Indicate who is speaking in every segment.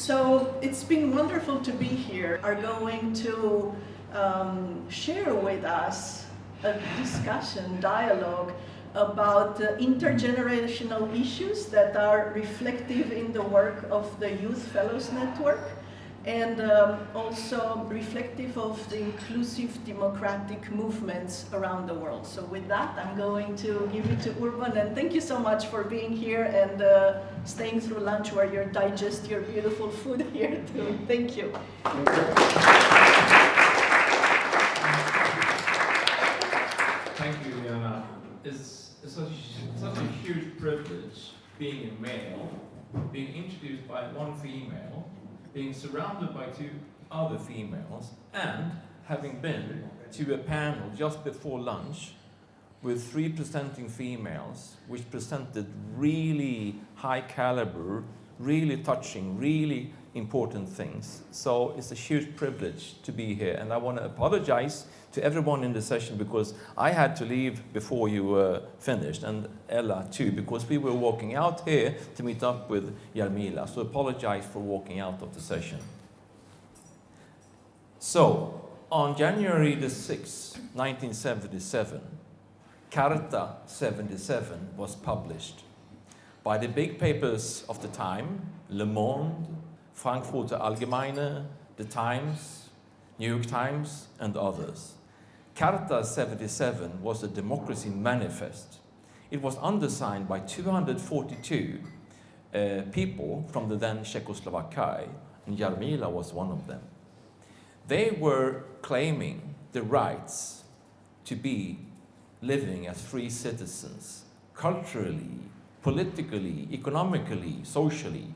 Speaker 1: So it's been wonderful to be here. Are going to share with us a discussion, dialogue about intergenerational issues that are reflective in the work of the Youth Fellows Network, and also reflective of the inclusive democratic movements around the world. So with that, I'm going to give it to Urban, and thank you so much for being here and staying through lunch where you digest your beautiful food here too. Thank you.
Speaker 2: Thank you, Liana. It's such a huge privilege being a male, being introduced by one female, being surrounded by two other females, and having been to a panel just before lunch with 3 presenting females, which presented really high caliber, really touching, really important things. So it's a huge privilege to be here, and I want to apologize to everyone in the session because I had to leave before you were finished, and Ella too, because we were walking out here to meet up with Jarmila. So apologize for walking out of the session. So, on January the 6th, 1977, Charta 77 was published by the big papers of the time, Le Monde, Frankfurter Allgemeine, The Times, New York Times, and others. Charta 77 was a democracy manifest. It was undersigned by 242 people from the then Czechoslovakia, and Jarmila was one of them. They were claiming the rights to be living as free citizens, culturally, politically, economically, socially.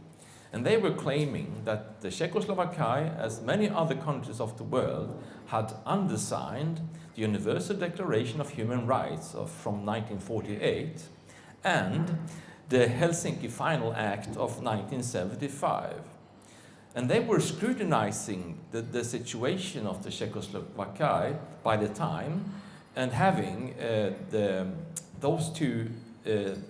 Speaker 2: And they were claiming that the Czechoslovakia, as many other countries of the world, had undersigned the Universal Declaration of Human Rights from 1948 and the Helsinki Final Act of 1975. And they were scrutinizing the situation of the Czechoslovakia by the time and having those two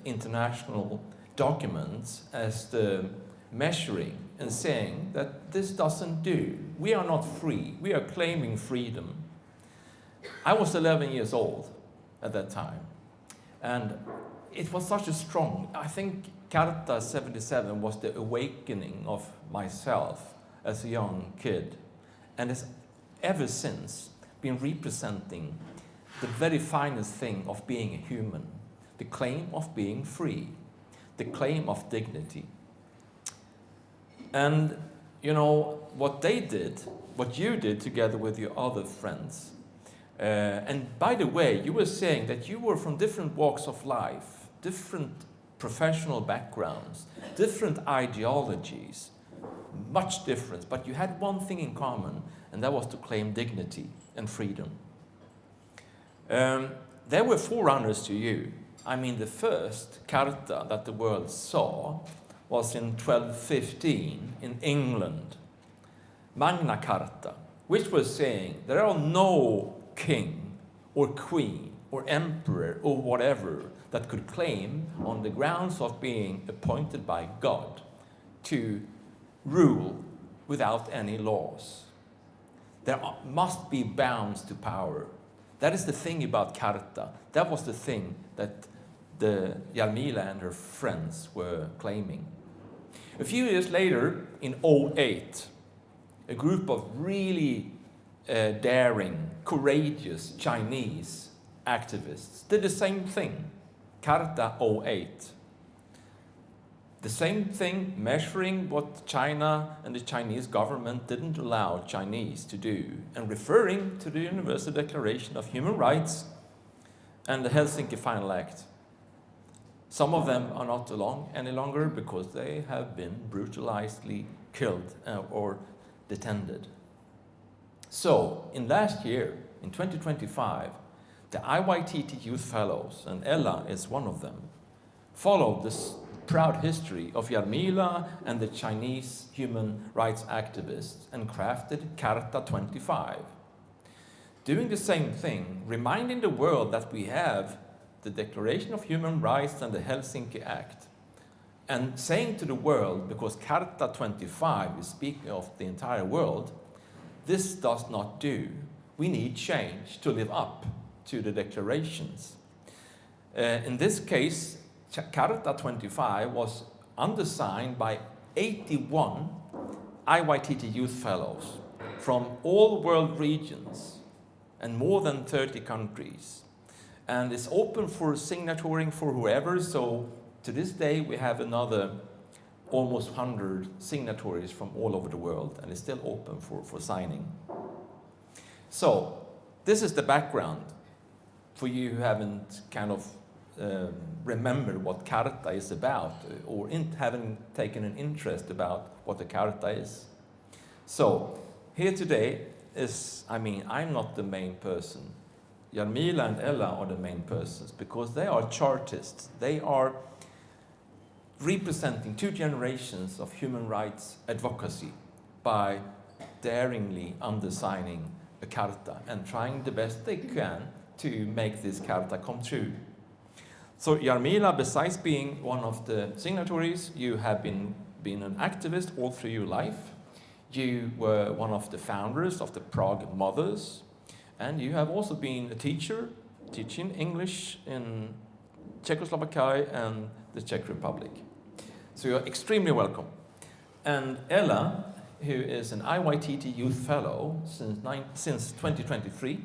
Speaker 2: international documents as the measuring and saying that this doesn't do. We are not free. We are claiming freedom. I was 11 years old at that time, and it was such a strong, I think Charta 77 was the awakening of myself as a young kid, and has ever since been representing the very finest thing of being a human, the claim of being free, the claim of dignity. And you know, what they did, what you did together with your other friends, and by the way, you were saying that you were from different walks of life, different professional backgrounds, different ideologies, much difference, but you had one thing in common, and that was to claim dignity and freedom. There were forerunners to you. I mean, the first Charta that the world saw was in 1215 in England, Magna Carta, which was saying there are no king or queen or emperor or whatever that could claim on the grounds of being appointed by God to rule without any laws. There must be bounds to power. That is the thing about Charta. That was the thing that the Jarmila and her friends were claiming. A few years later, in 2008, a group of really daring, courageous Chinese activists did the same thing, Charta 08. The same thing, measuring what China and the Chinese government didn't allow Chinese to do, and referring to the Universal Declaration of Human Rights and the Helsinki Final Act. Some of them are not any longer because they have been brutalizedly killed or detained. So, in last year, in 2025, the IYTT Youth Fellows, and Ella is one of them, followed this proud history of Jarmila and the Chinese human rights activists and crafted Charta 25. Doing the same thing, reminding the world that we have the Declaration of Human Rights and the Helsinki Act, And saying to the world, because Charta 25 is speaking of the entire world, this does not do. We need change to live up to the declarations. In this case, Charta 25 was undersigned by 81 IYTT Youth Fellows from all world regions and more than 30 countries. And it's open for signatoring for whoever, so to this day we have another almost 100 signatories from all over the world, and it's still open for signing. So this is the background for you who haven't kind of remembered what Charta is about, or haven't taken an interest about what the Charta is. So here today is, I'm not the main person. Jarmila and Ella are the main persons because they are Chartists. They are representing 2 generations of human rights advocacy by daringly undersigning a Charta and trying the best they can to make this Charta come true. So Jarmila, besides being one of the signatories, you have been an activist all through your life. You were one of the founders of the Prague Mothers, and you have also been a teacher, teaching English in Czechoslovakia and the Czech Republic. So you're extremely welcome. And Ella, who is an IYTT Youth Fellow since 2023,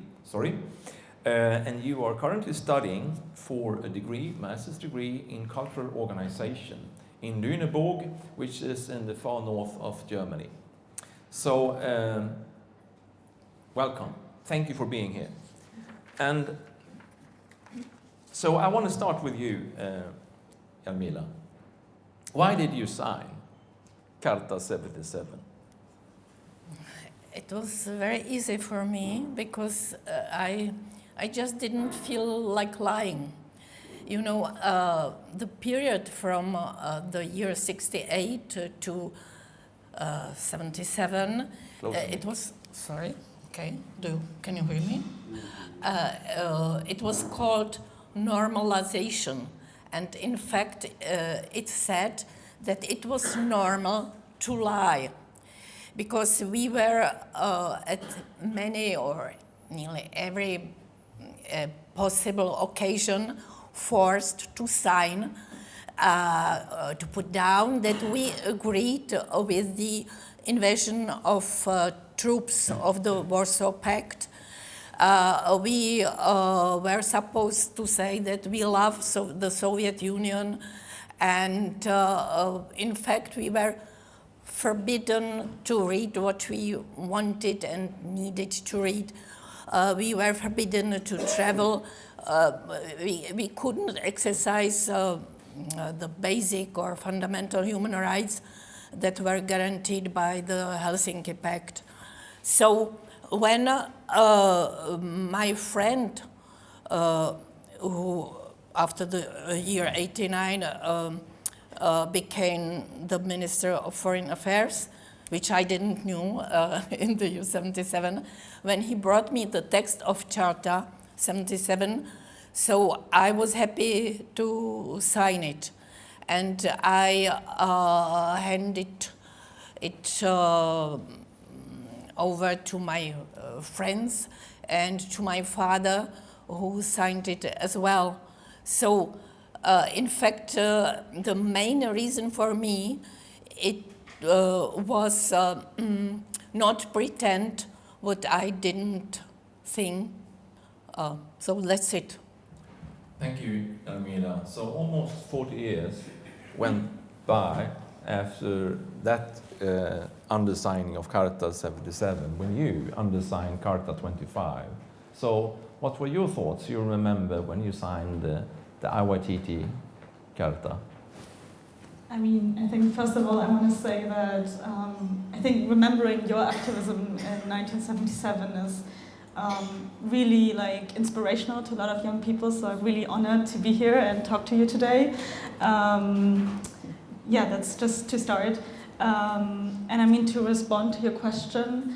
Speaker 2: and you are currently studying for a degree, master's degree in cultural organization in Lüneburg, which is in the far north of Germany. So, welcome. Thank you for being here. And so I want to start with you, Jarmila. Why did you sign Charta 77?
Speaker 3: It was very easy for me because I just didn't feel like lying. You know, the period from the year 68 to 77, it was, sorry, okay, can you hear me? It was called normalization. And in fact, it said that it was normal to lie. Because we were at many or nearly every possible occasion forced to sign, to put down that we agreed with the invasion of troops of the Warsaw Pact. We were supposed to say that we love the Soviet Union, and in fact we were forbidden to read what we wanted and needed to read. We were forbidden to travel. We couldn't exercise the basic or fundamental human rights that were guaranteed by the Helsinki Pact. So when my friend, who after the year 89 became the Minister of Foreign Affairs, which I didn't know in the year 77, when he brought me the text of Charta 77, so I was happy to sign it. And I handed it over to my friends and to my father, who signed it as well. So in fact, the main reason for me, it was not pretend what I didn't think. So that's it.
Speaker 2: Thank you, Jarmila. So almost 40 years went by after that undersigning of Charta 77, when you undersigned Charta 25. So what were your thoughts, you remember, when you signed the IYTT Charta?
Speaker 4: I mean, I think first of all I want to say that I think remembering your activism in 1977 is really like inspirational to a lot of young people, so I'm really honored to be here and talk to you today. Yeah, that's just to start. And I mean, to respond to your question,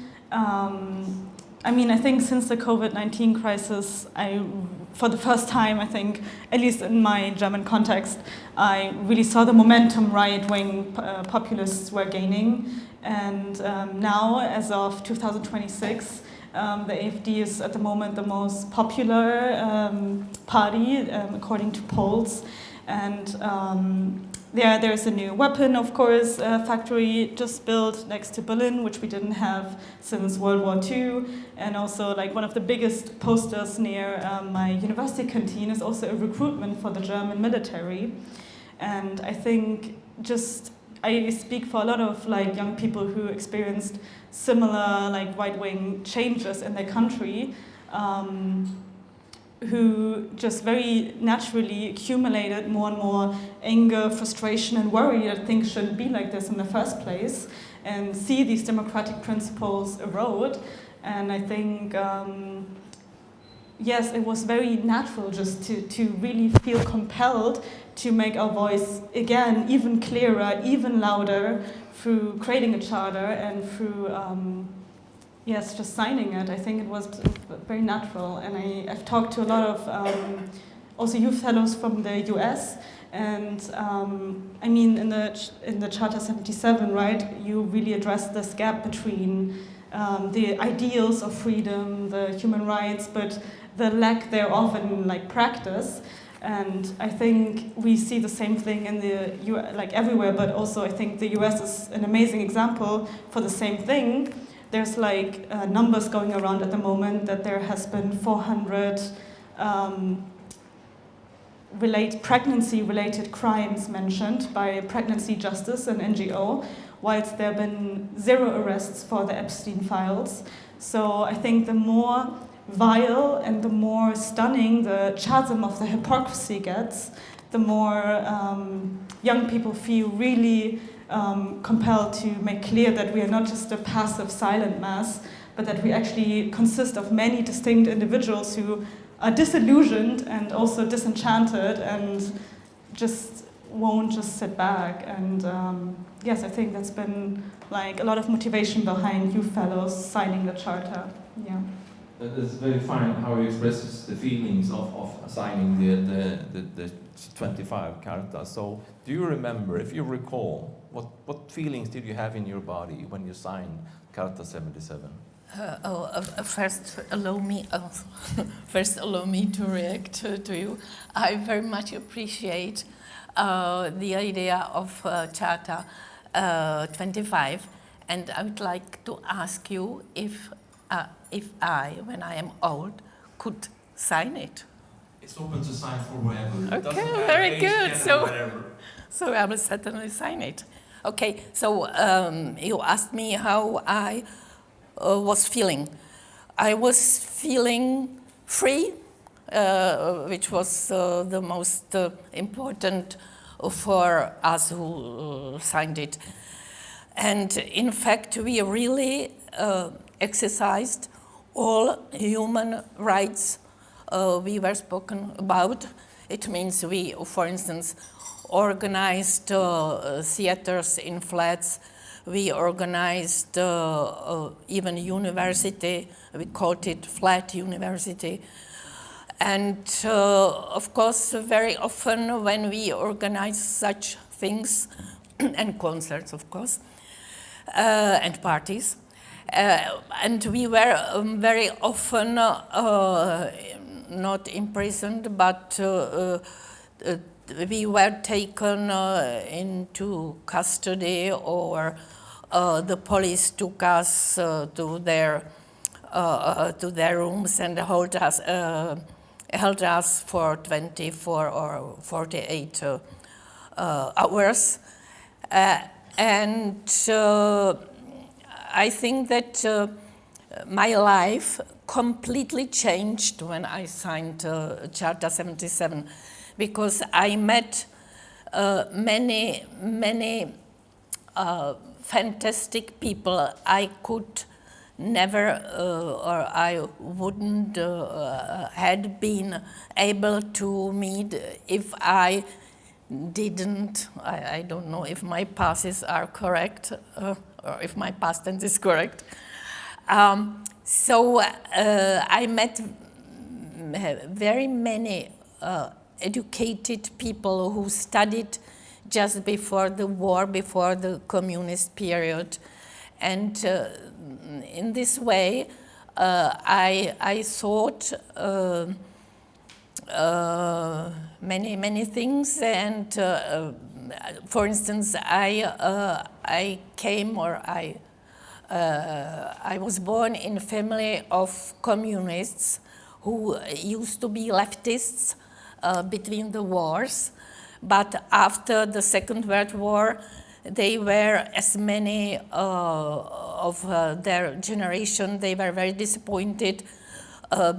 Speaker 4: I mean, I think since the COVID-19 crisis, for the first time, I think, at least in my German context, I really saw the momentum right-wing populists were gaining. And now, as of 2026, the AfD is at the moment the most popular party, according to polls. And there's a new weapon, of course, factory just built next to Berlin, which we didn't have since World War II. And also, like, one of the biggest posters near my university canteen is also a recruitment for the German military. And I think I speak for a lot of like young people who experienced similar like right-wing changes in their country, who just very naturally accumulated more and more anger, frustration, and worry that things shouldn't be like this in the first place, and see these democratic principles erode. And I think, yes, it was very natural just to really feel compelled to make our voice, again, even clearer, even louder, through creating a charter and through yes, just signing it. I think it was very natural. And I've talked to a lot of also youth fellows from the US. And I mean, in the Charter 77, right, you really address this gap between the ideals of freedom, the human rights, but the lack thereof in like practice. And I think we see the same thing in like everywhere, but also I think the US is an amazing example for the same thing. There's like numbers going around at the moment that there has been 400 pregnancy-related crimes mentioned by Pregnancy Justice, an NGO, whilst there have been 0 arrests for the Epstein files. So I think the more vile and the more stunning the chasm of the hypocrisy gets, the more young people feel really compelled to make clear that we are not just a passive, silent mass, but that we actually consist of many distinct individuals who are disillusioned and also disenchanted and just won't just sit back. And yes, I think that's been like a lot of motivation behind youth fellows signing the charter. Yeah.
Speaker 2: That is very fine how he expresses the feelings of signing the 25 Charta. So, do you remember, if you recall, what feelings did you have in your body when you signed Charta 77?
Speaker 3: First, allow me to react to you. I very much appreciate the idea of Charta 25, and I would like to ask you if I, when I am old, could sign it.
Speaker 2: It's open to sign for whoever.
Speaker 3: Okay, very good. So I will certainly sign it. Okay, so you asked me how I was feeling. I was feeling free, which was the most important for us who signed it. And in fact, we really exercised all human rights we were spoken about. It means we, for instance, organized theaters in flats. We organized even university. We called it flat university. And of course, very often when we organize such things, and concerts, of course, and parties, and we were very often not imprisoned, but we were taken into custody, or the police took us to their rooms and held us for 24 or 48 hours. And I think that my life completely changed when I signed Charta 77, because I met many fantastic people I could never or I wouldn't had been able to meet if I didn't, I don't know if my passes are correct or if my past tense is correct. So I met very many educated people who studied just before the war, before the communist period. And in this way, I thought many things. And for instance, I was born in a family of communists who used to be leftists between the wars, but after the Second World War, they were, as many of their generation, they were very disappointed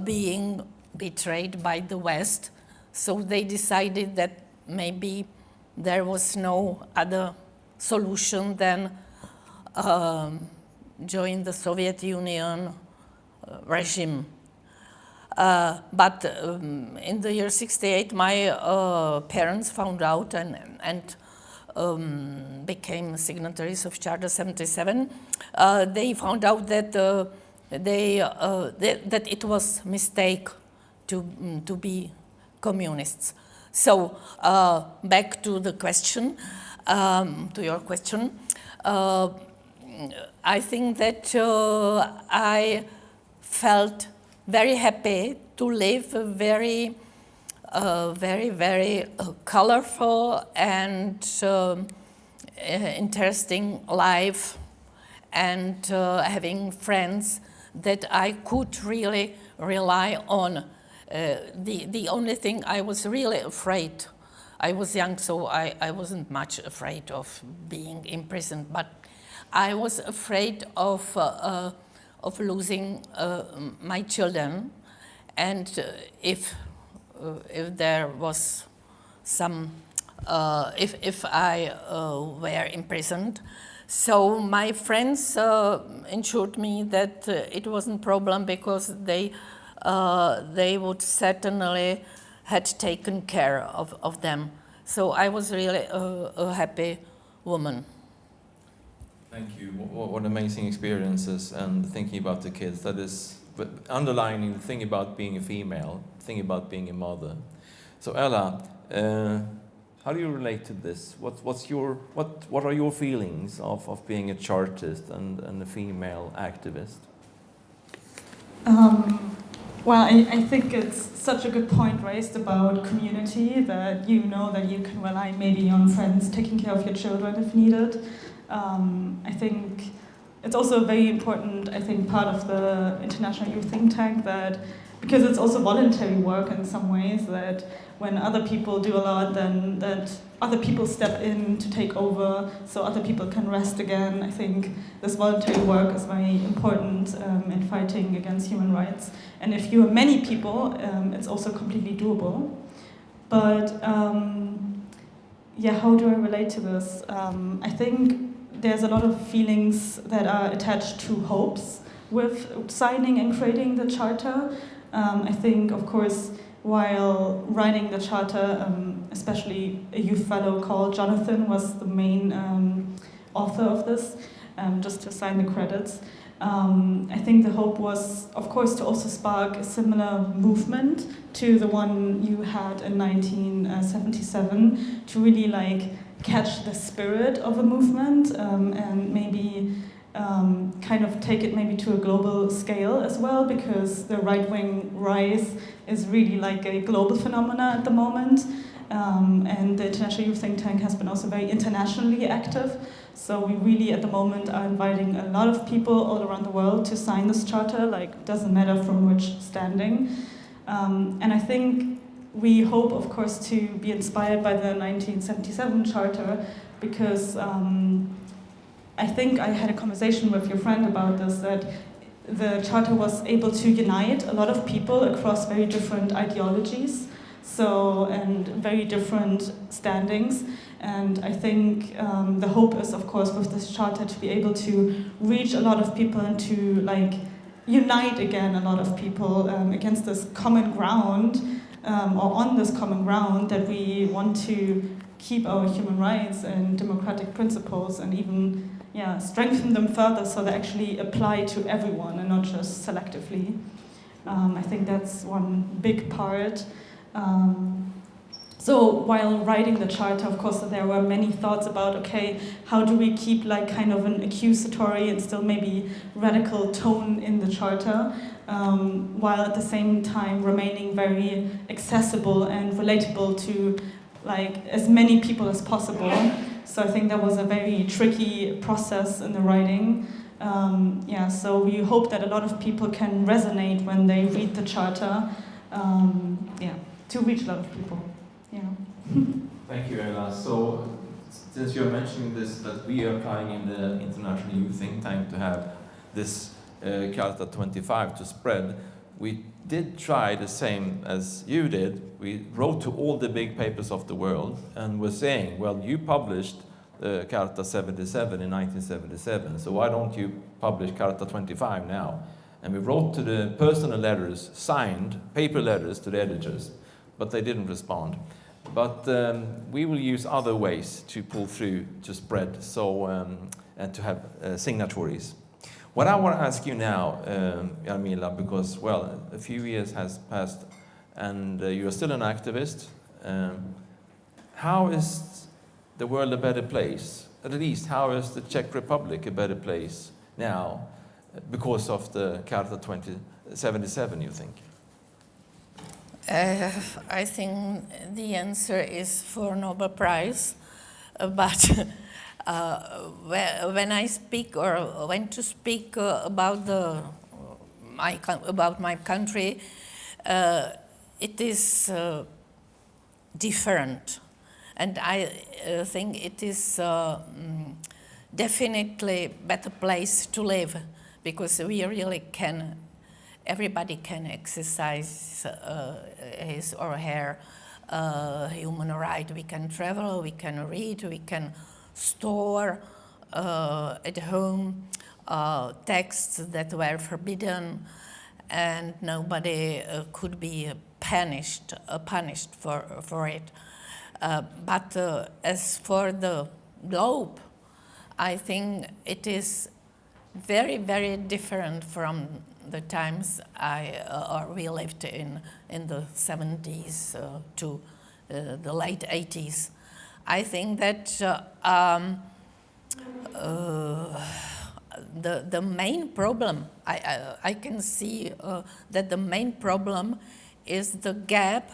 Speaker 3: being betrayed by the West. So they decided that maybe there was no other solution than join the Soviet Union regime. But in the year 68, my parents found out and became signatories of Charter 77. They found out that that it was a mistake to be communists. So back to the question, to your question. I think that I felt very happy to live a very colorful and interesting life, and having friends that I could really rely on. The only thing I was really afraid, I was young, so I wasn't much afraid of being imprisoned, but I was afraid of losing my children, and if there was some, if I were imprisoned. So my friends assured me that it wasn't a problem because they would certainly had taken care of them. So I was really a happy woman.
Speaker 2: Thank you. What amazing experiences, and thinking about the kids. That is underlining the thing about being a female, the thing about being a mother. So Ella, how do you relate to this? What are your feelings of being a Chartist and a female activist?
Speaker 4: Well, I think it's such a good point raised about community, that you know that you can rely maybe on friends taking care of your children if needed. I think it's also a very important, part of the International Youth Think Tank, that because it's also voluntary work in some ways, that when other people do a lot, then that other people step in to take over so other people can rest again. I think this voluntary work is very important in fighting against human rights. And if you are many people, it's also completely doable. But how do I relate to this? I think there's a lot of feelings that are attached to hopes with signing and creating the Charter. I think, of course, while writing the Charter, especially a youth fellow called Jonathan was the main author of this, just to sign the credits. I think the hope was, of course, to also spark a similar movement to the one you had in 1977, to really catch the spirit of a movement and maybe kind of take it maybe to a global scale as well, because the right-wing rise is really a global phenomena at the moment. And the International Youth Think Tank has been also very internationally active. So we really at the moment are inviting a lot of people all around the world to sign this Charter, doesn't matter from which standing. And I think we hope, of course, to be inspired by the 1977 Charter, because I think I had a conversation with your friend about this, that the Charter was able to unite a lot of people across very different ideologies, and very different standings. And I think the hope is, of course, with this Charter to be able to reach a lot of people and to unite again a lot of people against this common ground, or on this common ground, that we want to keep our human rights and democratic principles, and even strengthen them further so they actually apply to everyone and not just selectively. I think that's one big part. So while writing the Charter, of course, there were many thoughts about, okay, how do we keep like kind of an accusatory and still maybe radical tone in the Charter, while at the same time remaining very accessible and relatable to like as many people as possible. So I think that was a very tricky process in the writing. So we hope that a lot of people can resonate when they read the Charter, to reach a lot of people.
Speaker 2: Thank you, Ella. So, since you're mentioning this, that we are trying in the International Youth Think Tank to have this Charta 25 to spread, we did try the same as you did. We wrote to all the big papers of the world and were saying, well, you published Charta 77 in 1977, so why don't you publish Charta 25 now? And we wrote to the personal letters, signed paper letters to the editors, but they didn't respond. But we will use other ways to pull through, to spread, and to have signatories. What I want to ask you now, Jarmila, because, well, a few years has passed and you're still an activist. How is the world a better place? At least, how is the Czech Republic a better place now because of the Charta 2077, you think?
Speaker 3: I think the answer is for Nobel Prize, but when I speak or when to speak about my country, it is different, and I think it is definitely better place to live because we really can. Everybody can exercise his or her human right. We can travel, we can read, we can store at home texts that were forbidden, and nobody could be punished for it. But as for the globe, I think it is very, very different from the times we lived in the 70s to the late 80s. I think that the main problem, I can see that the main problem is the gap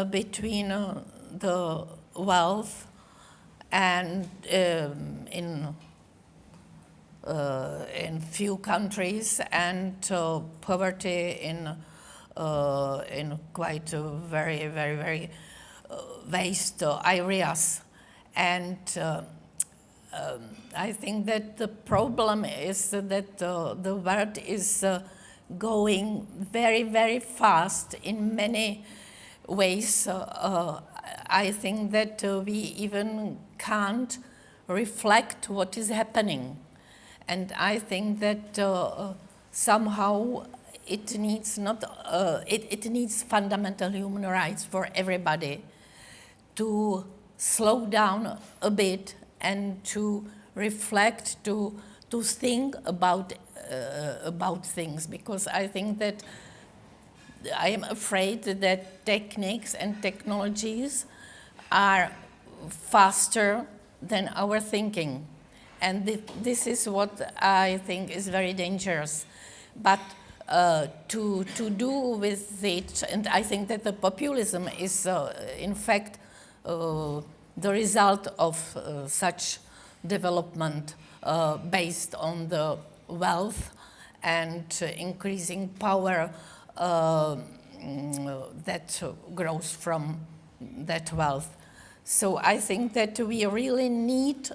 Speaker 3: between the wealth and in few countries and poverty in quite very, very, very vast areas. And I think that the problem is that the world is going very, very fast in many ways. I think that we even can't reflect what is happening. And I think that somehow it needs it needs fundamental human rights for everybody to slow down a bit and to reflect, to think about things, because I think that I am afraid that techniques and technologies are faster than our thinking. And this is what I think is very dangerous. But to do with it, and I think that the populism is in fact the result of such development based on the wealth and increasing power that grows from that wealth. So I think that we really need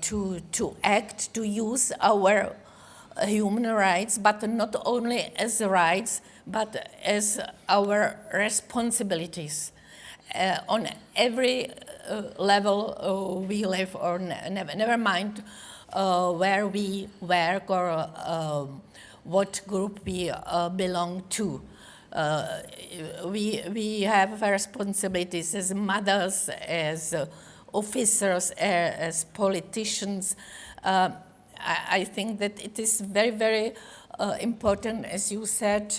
Speaker 3: to act, to use our human rights, but not only as rights, but as our responsibilities. On every level we live, or never mind where we work or what group we belong to. We have responsibilities as mothers, as officers, as politicians. I think that it is very, very important, as you said,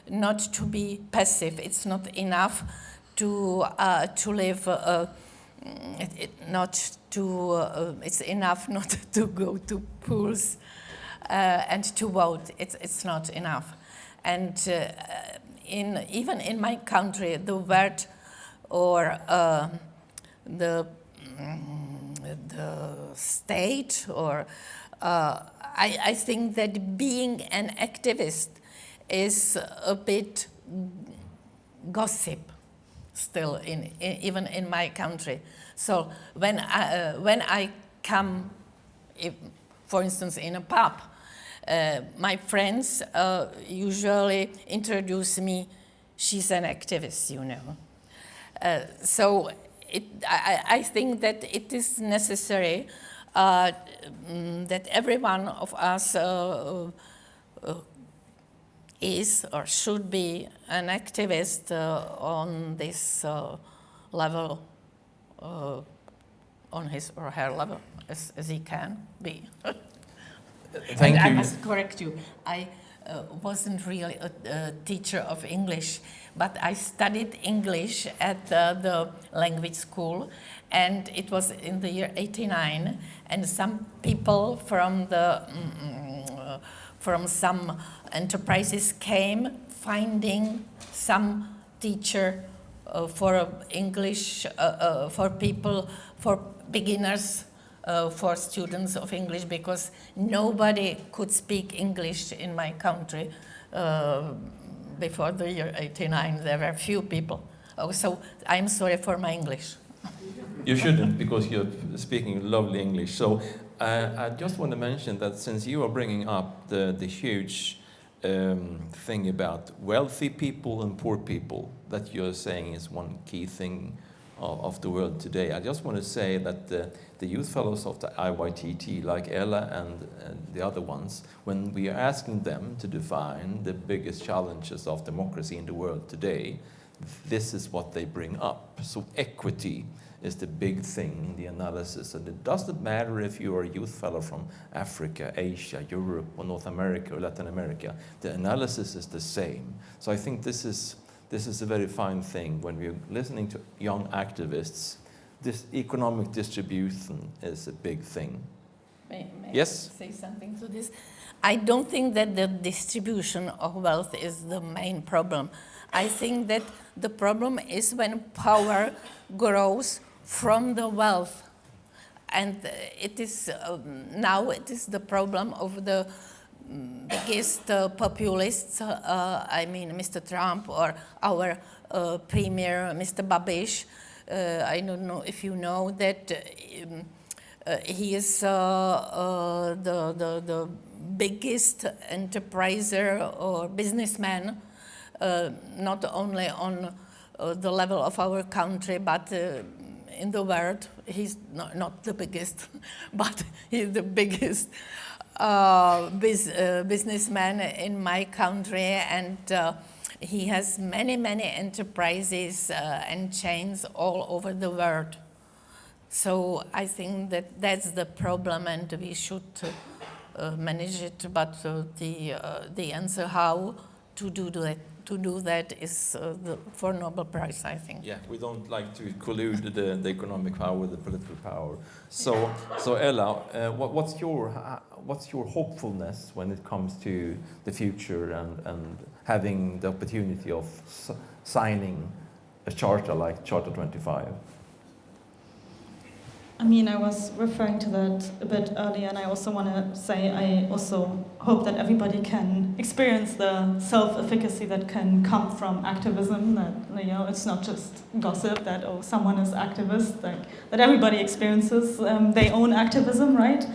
Speaker 3: not to be passive. It's not enough to live. It's enough not to go to polls and to vote. It's not enough. And even in my country, the word or the state, or I think that being an activist is a bit gossip still, even in my country. So when I come, for instance, in a pub, my friends usually introduce me, she's an activist, you know. So I think that it is necessary that every one of us is or should be an activist on this level, on his or her level, as he can be.
Speaker 2: Thank you.
Speaker 3: I must correct you. I wasn't really a teacher of English, but I studied English at the language school, and it was in the year '89, and some people from from some enterprises came finding some teacher for English, for people, for beginners, for students of English, because nobody could speak English in my country before the year '89. There were few people. Oh, so I'm sorry for my English.
Speaker 2: You shouldn't, because you're speaking lovely English. So I just want to mention that since you are bringing up the huge thing about wealthy people and poor people, that you're saying is one key thing of the world today. I just want to say that the youth fellows of the IYTT, like Ella and the other ones, when we are asking them to define the biggest challenges of democracy in the world today, this is what they bring up. So equity is the big thing in the analysis, and it doesn't matter if you are a youth fellow from Africa, Asia, Europe, or North America, or Latin America. The analysis is the same. So I think this is a very fine thing when we're listening to young activists. This economic distribution is a big thing.
Speaker 3: May
Speaker 2: yes?
Speaker 3: I say something to this? I don't think that the distribution of wealth is the main problem. I think that the problem is when power grows from the wealth. And it is now it is the problem of the biggest populists, I mean Mr. Trump or our Premier, Mr. Babiš. I don't know if you know that he is the biggest enterpriser or businessman, not only on the level of our country, but in the world. He's not the biggest, but he's the biggest businessman in my country, and he has many, many enterprises and chains all over the world. So I think that that's the problem, and we should manage it. But the answer how to do that is for Nobel Prize, I think.
Speaker 2: Yeah, we don't like to collude the economic power with the political power. So Ella, what's your hopefulness when it comes to the future and having the opportunity of signing a charter like Charter 25?
Speaker 4: I mean, I was referring to that a bit earlier, and I also want to say I also hope that everybody can experience the self-efficacy that can come from activism, that, you know, it's not just gossip that, oh, someone is activist, like, that everybody experiences their own activism, right?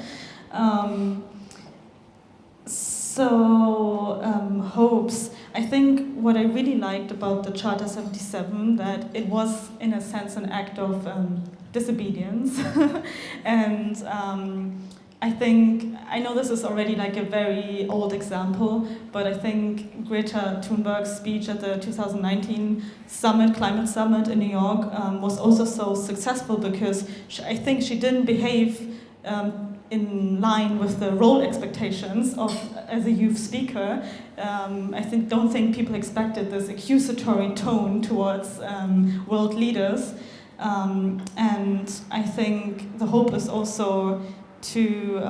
Speaker 4: Hopes. I think what I really liked about the Charter 77, that it was, in a sense, an act of disobedience and I know this is already like a very old example, but I think Greta Thunberg's speech at the 2019 climate summit in New York was also so successful because I think she didn't behave in line with the role expectations as a youth speaker. Don't think people expected this accusatory tone towards world leaders. And I think the hope is also to,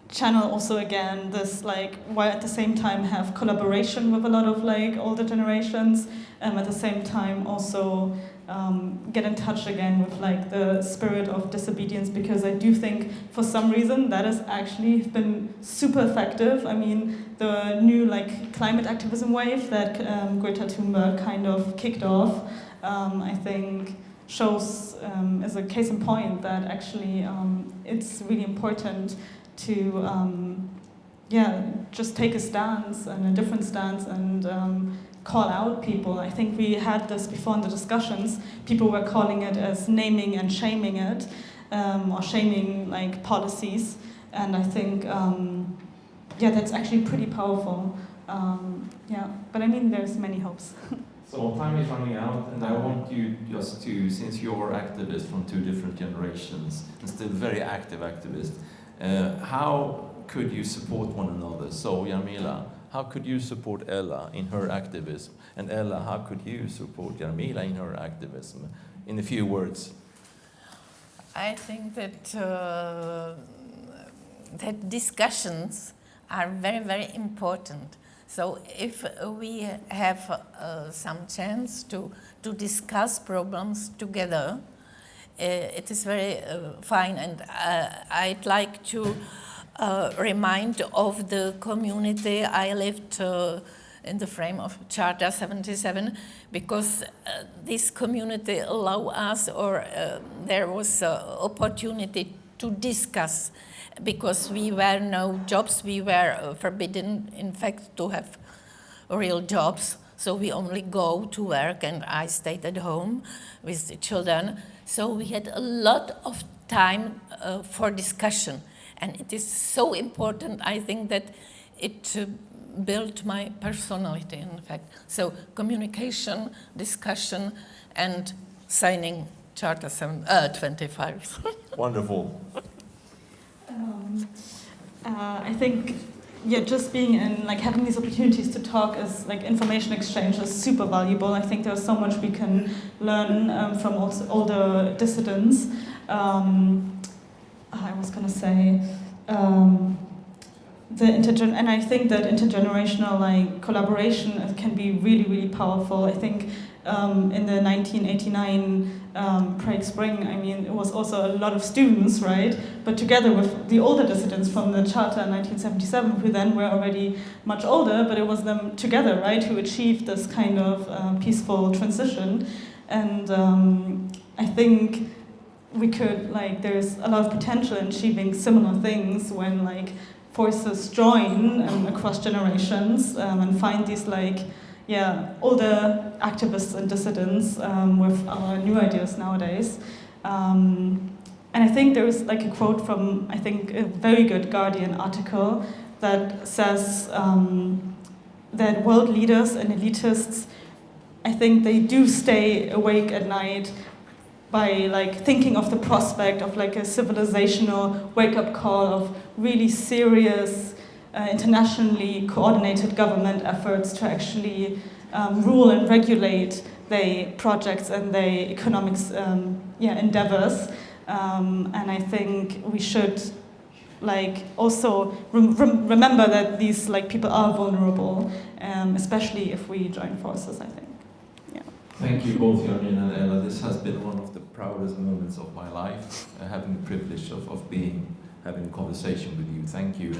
Speaker 4: channel also again this while at the same time have collaboration with a lot of older generations, at the same time also get in touch again with the spirit of disobedience, because I do think for some reason that has actually been super effective. I mean, the new climate activism wave that Greta Thunberg kind of kicked off, I think shows as a case in point that actually it's really important to just take a stance and a different stance and call out people. I think we had this before in the discussions. People were calling it as naming and shaming it, or shaming policies, and I think that's actually pretty powerful. But I mean, there's many hopes.
Speaker 2: So time is running out, and I want you just to, since you're activists from two different generations and still very active activists, how could you support one another? So Jarmila, how could you support Ella in her activism? And Ella, how could you support Jarmila in her activism? In a few words.
Speaker 3: I think that that discussions are very, very important. So if we have some chance to discuss problems together, it is very fine. And I'd like to remind of the community I lived in the frame of Charta 77, because this community allow us, or there was an opportunity to discuss, because we were no jobs, we were forbidden, in fact, to have real jobs. So we only go to work, and I stayed at home with the children. So we had a lot of time for discussion. And it is so important, I think, that it built my personality, in fact. So communication, discussion, and signing Charter 25.
Speaker 2: Wonderful.
Speaker 4: I think, just being in, having these opportunities to talk is, information exchange is super valuable. I think there's so much we can learn from older dissidents. I was going to say, and I think that intergenerational collaboration can be really, really powerful. I think in the 1989 Prague Spring, I mean, it was also a lot of students, right? But together with the older dissidents from the Charta in 1977, who then were already much older, but it was them together, right, who achieved this kind of peaceful transition. And I think we could, there's a lot of potential in achieving similar things when, forces join across generations and find these, older activists and dissidents with our new ideas nowadays. And I think there is, a quote from, I think, a very good Guardian article that says that world leaders and elitists, I think they do stay awake at night by thinking of the prospect of a civilizational wake-up call of really serious internationally coordinated government efforts to actually rule and regulate their projects and their economics endeavors. And I think we should also remember that these people are vulnerable, especially if we join forces, I think.
Speaker 2: Thank you both, Jarmila and Ella. This has been one of the proudest moments of my life, having the privilege of having a conversation with you. Thank you.